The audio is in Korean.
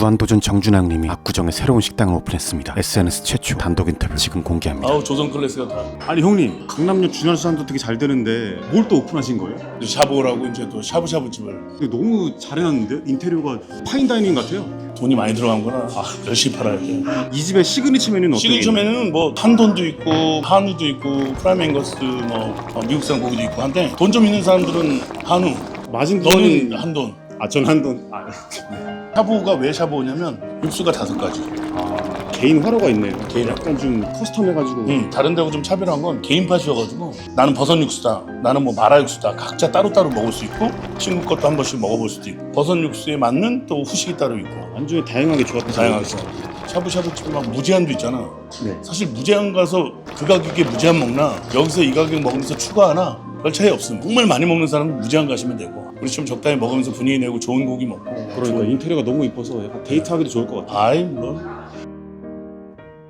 무한도전 정준항님이 압구정에 새로운 식당을 오픈했습니다. SNS 최초 단독 인터뷰 지금 공개합니다. 아우 조선 클래스가 다 아니 형님 강남역 준하수산도 되게 잘 되는데 뭘 또 오픈하신 거예요? 샤브라고 이제 또 샤브샤브 집을 근데 너무 잘 해놨는데? 인테리어가 파인다이닝 같아요. 돈이 많이 들어간 거나 열심히 팔아야 돼. 이 집의 시그니처 메뉴는 어떤 시그니처 게 있나요? 메뉴는 뭐 한돈도 있고 한우도 있고 프라이앵거스 뭐 미국산 고기도 있고 한데 돈 좀 있는 사람들은 한우, 마진 너는 구간이 한돈. 전 한돈 샤브가 왜 샤브냐면 육수가 5가지. 개인 화로가 있네요. 개인 화로. 약간 좀 커스텀해가지고 다른 데하고 좀 차별한 건 개인 팥이어가지고 나는 버섯 육수다, 나는 뭐 마라 육수다, 각자 따로따로 먹을 수 있고 친구 것도 한 번씩 먹어볼 수도 있고 버섯 육수에 맞는 또 후식이 따로 있고 완전히 다양하게 조합해서 다양하게 샤브샤브 집에 막 무제한도 있잖아. 네. 사실 무제한 가서 그 가격에 무제한 먹나 여기서 이 가격 먹으면서 추가하나 별 차이 없음. 정말 많이 먹는 사람은 무제한 가시면 되고 우리 좀 적당히 먹으면서 분위기 내고 좋은 고기 먹고 그러니까 인테리어가 너무 이뻐서 약간 데이트하기도 좋을 것 같아요. 아이 뭐